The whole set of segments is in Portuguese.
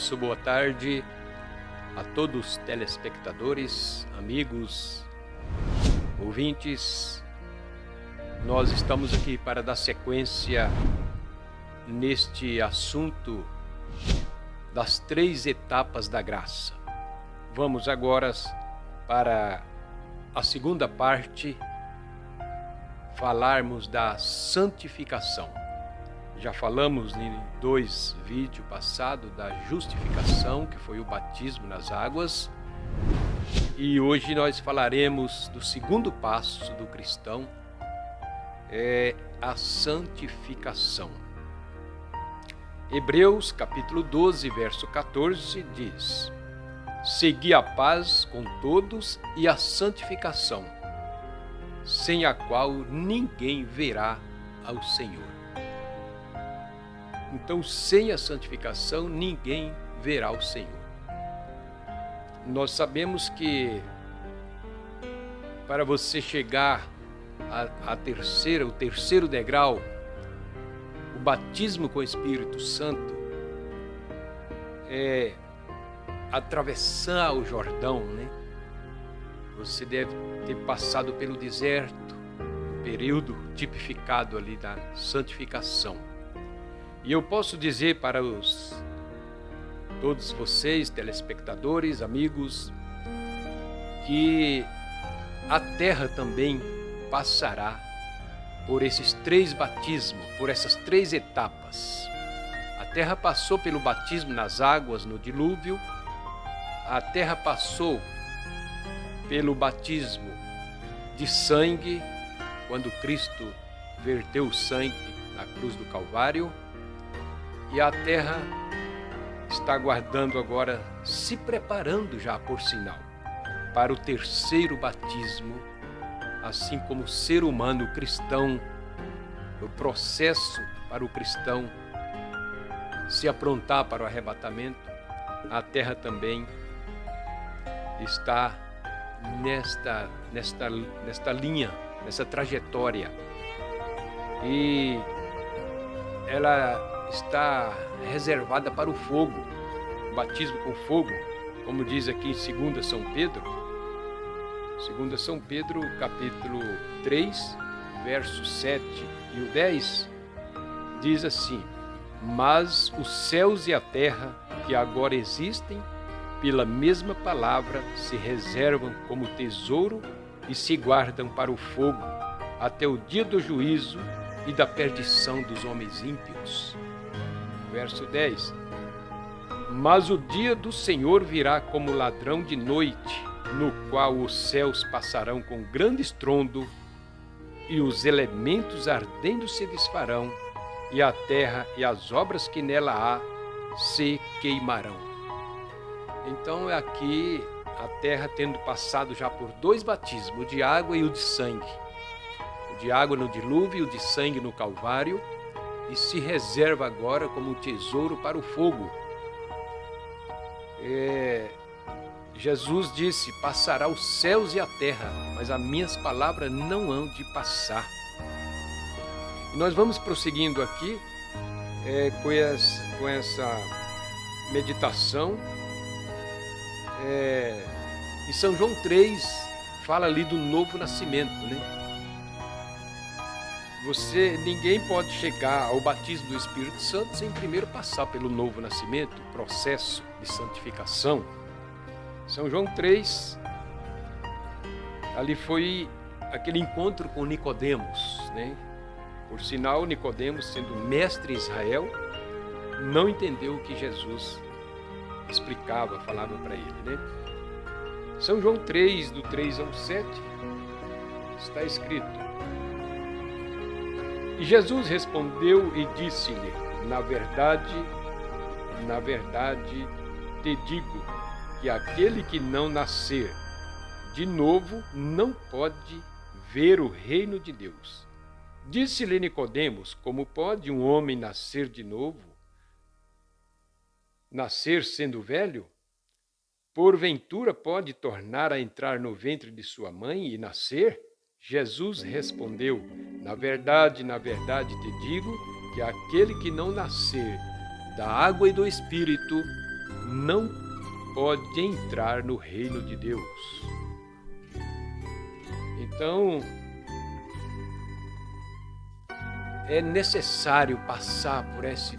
Nosso boa tarde a todos os telespectadores, amigos, ouvintes. Nós estamos aqui para dar sequência neste assunto das 3 etapas da graça. Vamos agora para a segunda parte, falarmos da santificação. Já falamos em 2 vídeos passados da justificação, que foi o batismo nas águas. E hoje nós falaremos do segundo passo do cristão, é a santificação. Hebreus capítulo 12, verso 14 diz: segui a paz com todos e a santificação, sem a qual ninguém verá ao Senhor. Então, sem a santificação, ninguém verá o Senhor. Nós sabemos que para você chegar o terceiro degrau, o batismo com o Espírito Santo, é atravessar o Jordão, né? Você deve ter passado pelo deserto, um período tipificado ali da santificação. E eu posso dizer para todos vocês, telespectadores, amigos, que a terra também passará por esses 3 batismos, por essas 3 etapas. A terra passou pelo batismo nas águas, no dilúvio. A terra passou pelo batismo de sangue, quando Cristo verteu o sangue na cruz do Calvário. E a terra está aguardando agora, se preparando já, por sinal, para o terceiro batismo, assim como o ser humano, o cristão, o processo para o cristão se aprontar para o arrebatamento. A terra também está nesta linha, nessa trajetória. E ela está reservada para o fogo, o batismo com fogo, como diz aqui em 2 São Pedro. 2 São Pedro, capítulo 3, versos 7 e o 10, diz assim: mas os céus e a terra, que agora existem, pela mesma palavra, se reservam como tesouro e se guardam para o fogo, até o dia do juízo e da perdição dos homens ímpios. Verso 10: mas o dia do Senhor virá como ladrão de noite, no qual os céus passarão com grande estrondo, e os elementos ardendo se desfarão, e a terra e as obras que nela há se queimarão. Então é aqui a terra tendo passado já por 2 batismos, o de água e o de sangue. O de água no dilúvio e o de sangue no Calvário, e se reserva agora como um tesouro para o fogo. Jesus disse: passará os céus e a terra, mas as minhas palavras não hão de passar. E nós vamos prosseguindo aqui com essa meditação. Em São João 3 fala ali do novo nascimento, né? Ninguém pode chegar ao batismo do Espírito Santo sem primeiro passar pelo novo nascimento, o processo de santificação. São João 3, ali foi aquele encontro com Nicodemos, né? Por sinal, Nicodemos, sendo mestre em Israel, não entendeu o que Jesus explicava, falava para ele, né? São João 3, do 3 ao 7, está escrito: e Jesus respondeu e disse-lhe: na verdade, te digo que aquele que não nascer de novo não pode ver o reino de Deus. Disse-lhe Nicodemos: como pode um homem nascer de novo? Nascer sendo velho? Porventura pode tornar a entrar no ventre de sua mãe e nascer? Jesus respondeu: na verdade te digo que aquele que não nascer da água e do Espírito não pode entrar no reino de Deus. Então, é necessário passar por esse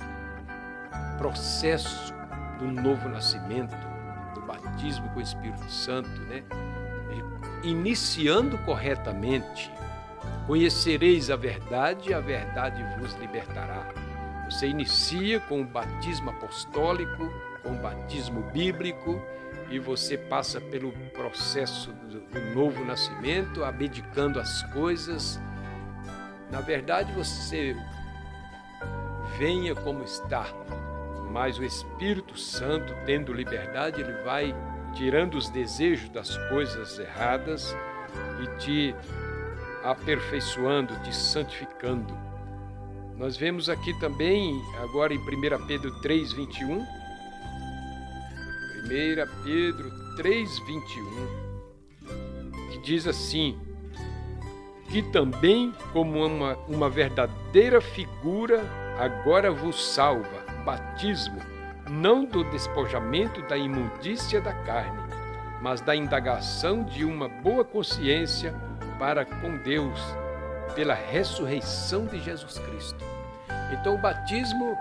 processo do novo nascimento, do batismo com o Espírito Santo, né? Iniciando corretamente, conhecereis a verdade vos libertará. Você inicia com o batismo apostólico, com o batismo bíblico, e você passa pelo processo do novo nascimento, abdicando as coisas. Na verdade, você venha como está, mas o Espírito Santo, tendo liberdade, ele vai tirando os desejos das coisas erradas e te aperfeiçoando, te santificando. Nós vemos aqui também, agora em 1 Pedro 3:21, 1 Pedro 3:21, que diz assim: que também, como uma verdadeira figura, agora vos salva, batismo, não do despojamento da imundícia da carne, mas da indagação de uma boa consciência para com Deus, pela ressurreição de Jesus Cristo. Então o batismo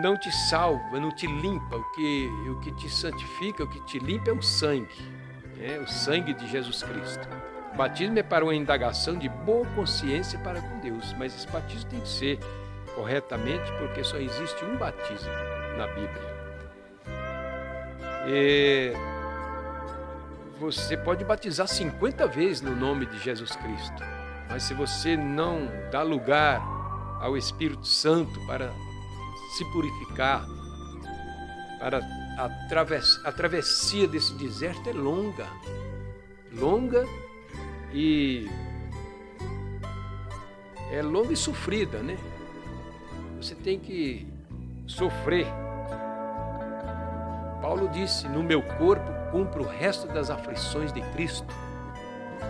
não te salva, não te limpa. O que te santifica, o que te limpa é o sangue de Jesus Cristo. O batismo é para uma indagação de boa consciência para com Deus, mas esse batismo tem que ser corretamente, porque só existe um batismo na Bíblia. Você pode batizar 50 vezes no nome de Jesus Cristo, mas se você não dá lugar ao Espírito Santo para se purificar, para a travessia desse deserto é longa e sofrida, né? Você tem que sofrer. Paulo disse: no meu corpo cumpro o resto das aflições de Cristo.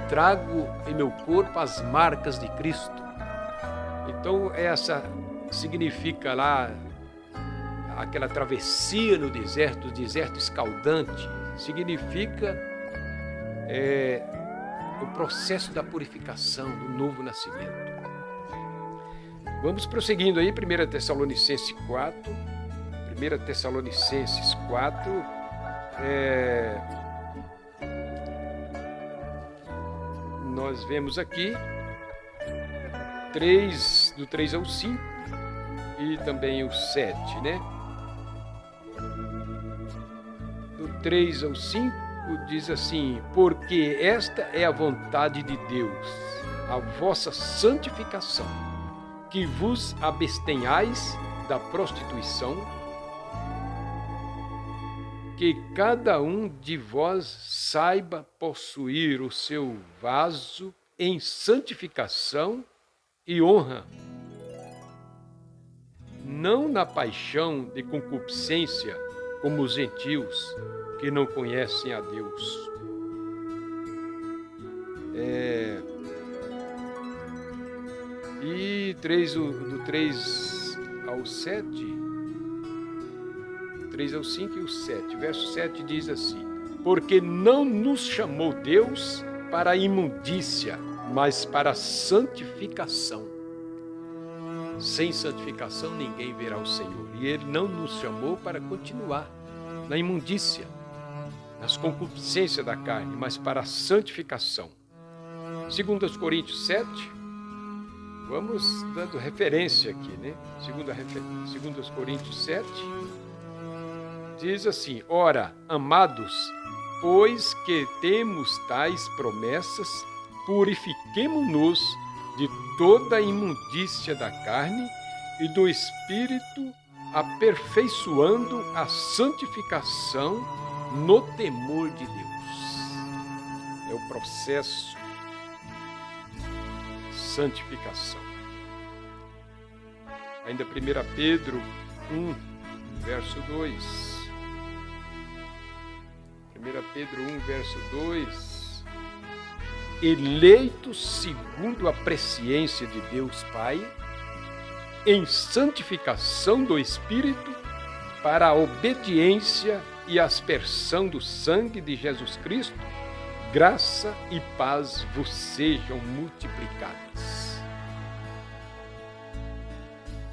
Trago em meu corpo as marcas de Cristo. Então essa significa lá aquela travessia no deserto, o deserto escaldante, significa o processo da purificação, do novo nascimento. Vamos prosseguindo aí, 1 Tessalonicenses 4, nós vemos aqui do 3 ao 5 e também o 7, né? Do 3 ao 5 diz assim: porque esta é a vontade de Deus, a vossa santificação, que vos abstenhais da prostituição, que cada um de vós saiba possuir o seu vaso em santificação e honra, não na paixão de concupiscência, como os gentios que não conhecem a Deus. E do 3 ao 7, 3 ao 5 e o 7. Verso 7 diz assim: porque não nos chamou Deus para a imundícia, mas para a santificação. Sem santificação ninguém verá o Senhor. E Ele não nos chamou para continuar na imundícia, nas concupiscências da carne, mas para a santificação. 2 Coríntios 7, vamos dando referência aqui, né? 2 Coríntios 7, diz assim: ora, amados, pois que temos tais promessas, purifiquemo-nos de toda a imundícia da carne e do espírito, aperfeiçoando a santificação no temor de Deus. É o processo de santificação. Ainda 1 Pedro 1, verso 2. 1 Pedro 1, verso 2. Eleitos segundo a presciência de Deus Pai, em santificação do Espírito, para a obediência e aspersão do sangue de Jesus Cristo, graça e paz vos sejam multiplicadas.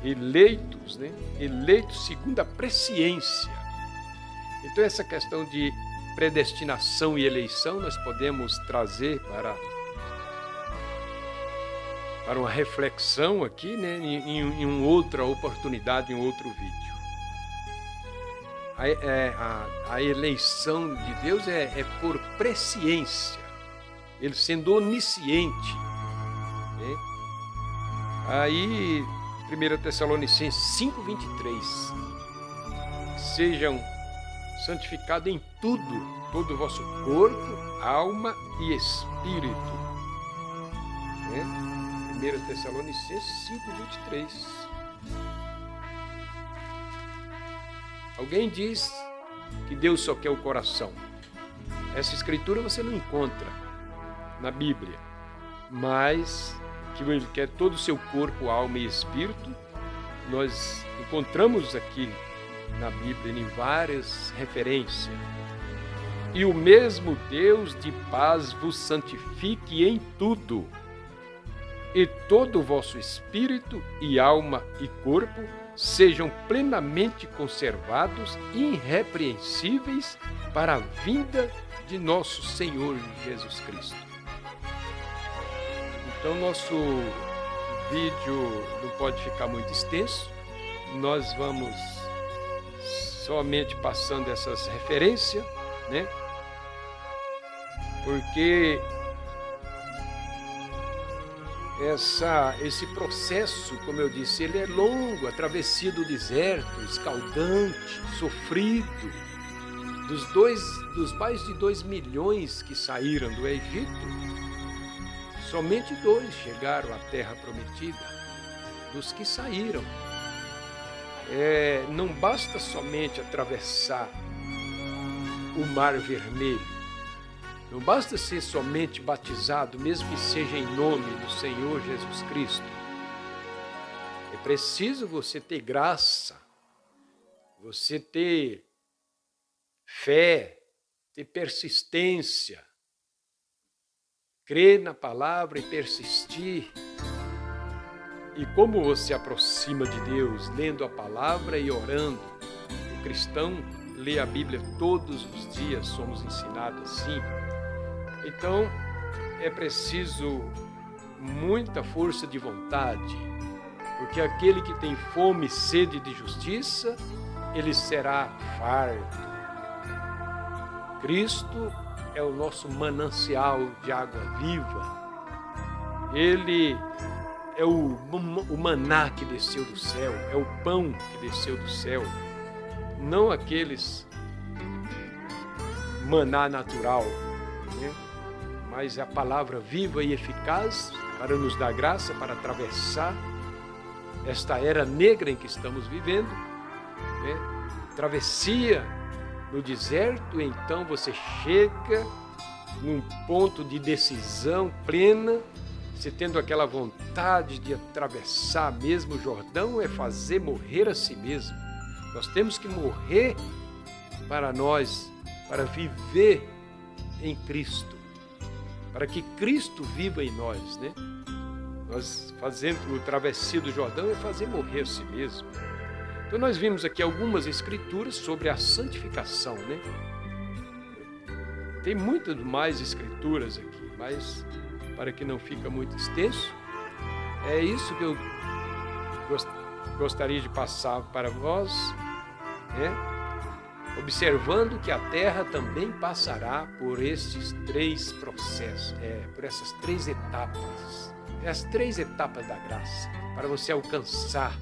Eleitos, né? Eleitos segundo a presciência. Então essa questão de predestinação e eleição nós podemos trazer para uma reflexão aqui, né? em uma outra oportunidade, em outro vídeo. A eleição de Deus é por presciência, Ele sendo onisciente. Né? Aí, 1 Tessalonicenses 5:23, sejam santificados em tudo, todo o vosso corpo, alma e espírito. Né? 1 Tessalonicenses 5:23. Alguém diz que Deus só quer o coração. Essa escritura você não encontra na Bíblia, mas que Ele quer todo o seu corpo, alma e espírito, nós encontramos aqui na Bíblia em várias referências. E o mesmo Deus de paz vos santifique em tudo, e todo o vosso espírito e alma e corpo sejam plenamente conservados e irrepreensíveis para a vinda de nosso Senhor Jesus Cristo. Então, nosso vídeo não pode ficar muito extenso. Nós vamos somente passando essas referências, né? Porque esse processo, como eu disse, ele é longo, a travessia do deserto, escaldante, sofrido. Dos mais de 2 milhões que saíram do Egito, somente 2 chegaram à terra prometida, dos que saíram. Não basta somente atravessar o Mar Vermelho, não basta ser somente batizado, mesmo que seja em nome do Senhor Jesus Cristo. É preciso você ter graça, você ter fé, ter persistência, crer na palavra e persistir. E como você aproxima de Deus? Lendo a palavra e orando. O cristão lê a Bíblia todos os dias, somos ensinados assim. Então, é preciso muita força de vontade, porque aquele que tem fome e sede de justiça, ele será farto. Cristo é o nosso manancial de água viva. Ele é o maná que desceu do céu, é o pão que desceu do céu, não aqueles maná natural, né? Mas a palavra viva e eficaz para nos dar graça, para atravessar esta era negra em que estamos vivendo, né? Travessia no deserto, então você chega num ponto de decisão plena, você tendo aquela vontade de atravessar mesmo o Jordão, é fazer morrer a si mesmo. Nós temos que morrer para nós, para viver em Cristo, para que Cristo viva em nós, né? Nós fazendo o travessia do Jordão é fazer morrer a si mesmo. Então nós vimos aqui algumas escrituras sobre a santificação, né? Tem muitas mais escrituras aqui, mas para que não fique muito extenso, é isso que eu gostaria de passar para vós, né? Observando que a terra também passará por estes 3 processos, por essas 3 etapas, as 3 etapas da graça, para você alcançar,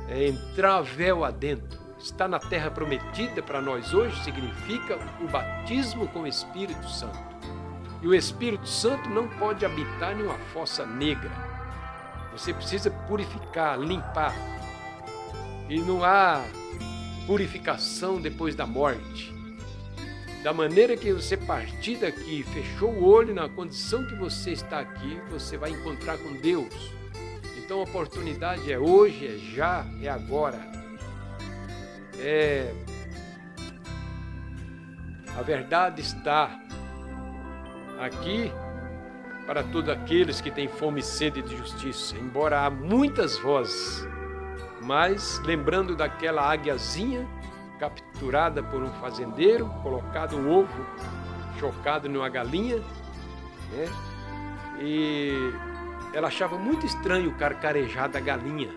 entrar véu adentro, estar na terra prometida para nós hoje significa o batismo com o Espírito Santo. E o Espírito Santo não pode habitar em uma fossa negra. Você precisa purificar, limpar. E não há purificação depois da morte. Da maneira que você partir daqui, fechou o olho na condição que você está aqui, você vai encontrar com Deus. Então a oportunidade é hoje, é já, é agora. A verdade está aqui para todos aqueles que têm fome e sede de justiça, embora há muitas vozes, mas lembrando daquela águiazinha capturada por um fazendeiro, colocado um ovo chocado numa galinha, né? E ela achava muito estranho o carcarejar da galinha,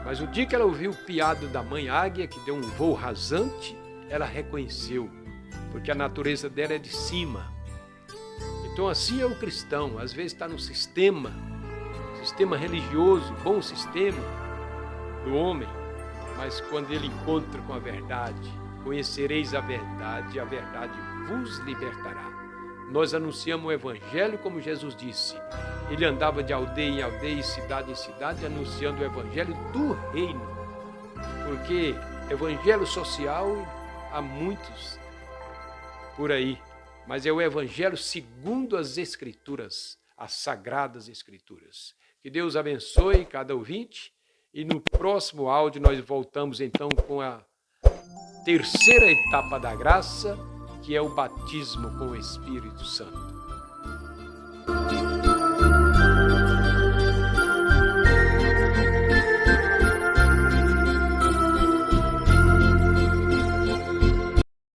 mas o dia que ela ouviu o piado da mãe águia, que deu um voo rasante, ela reconheceu, porque a natureza dela é de cima. Então assim é o cristão, às vezes está no sistema religioso, bom sistema do homem, mas quando ele encontra com a verdade, conhecereis a verdade e a verdade vos libertará. Nós anunciamos o evangelho como Jesus disse. Ele andava de aldeia em aldeia, cidade em cidade, anunciando o evangelho do reino. Porque evangelho social há muitos por aí, mas é o evangelho segundo as escrituras, as sagradas escrituras. Que Deus abençoe cada ouvinte e no próximo áudio nós voltamos então com a terceira etapa da graça, que é o batismo com o Espírito Santo.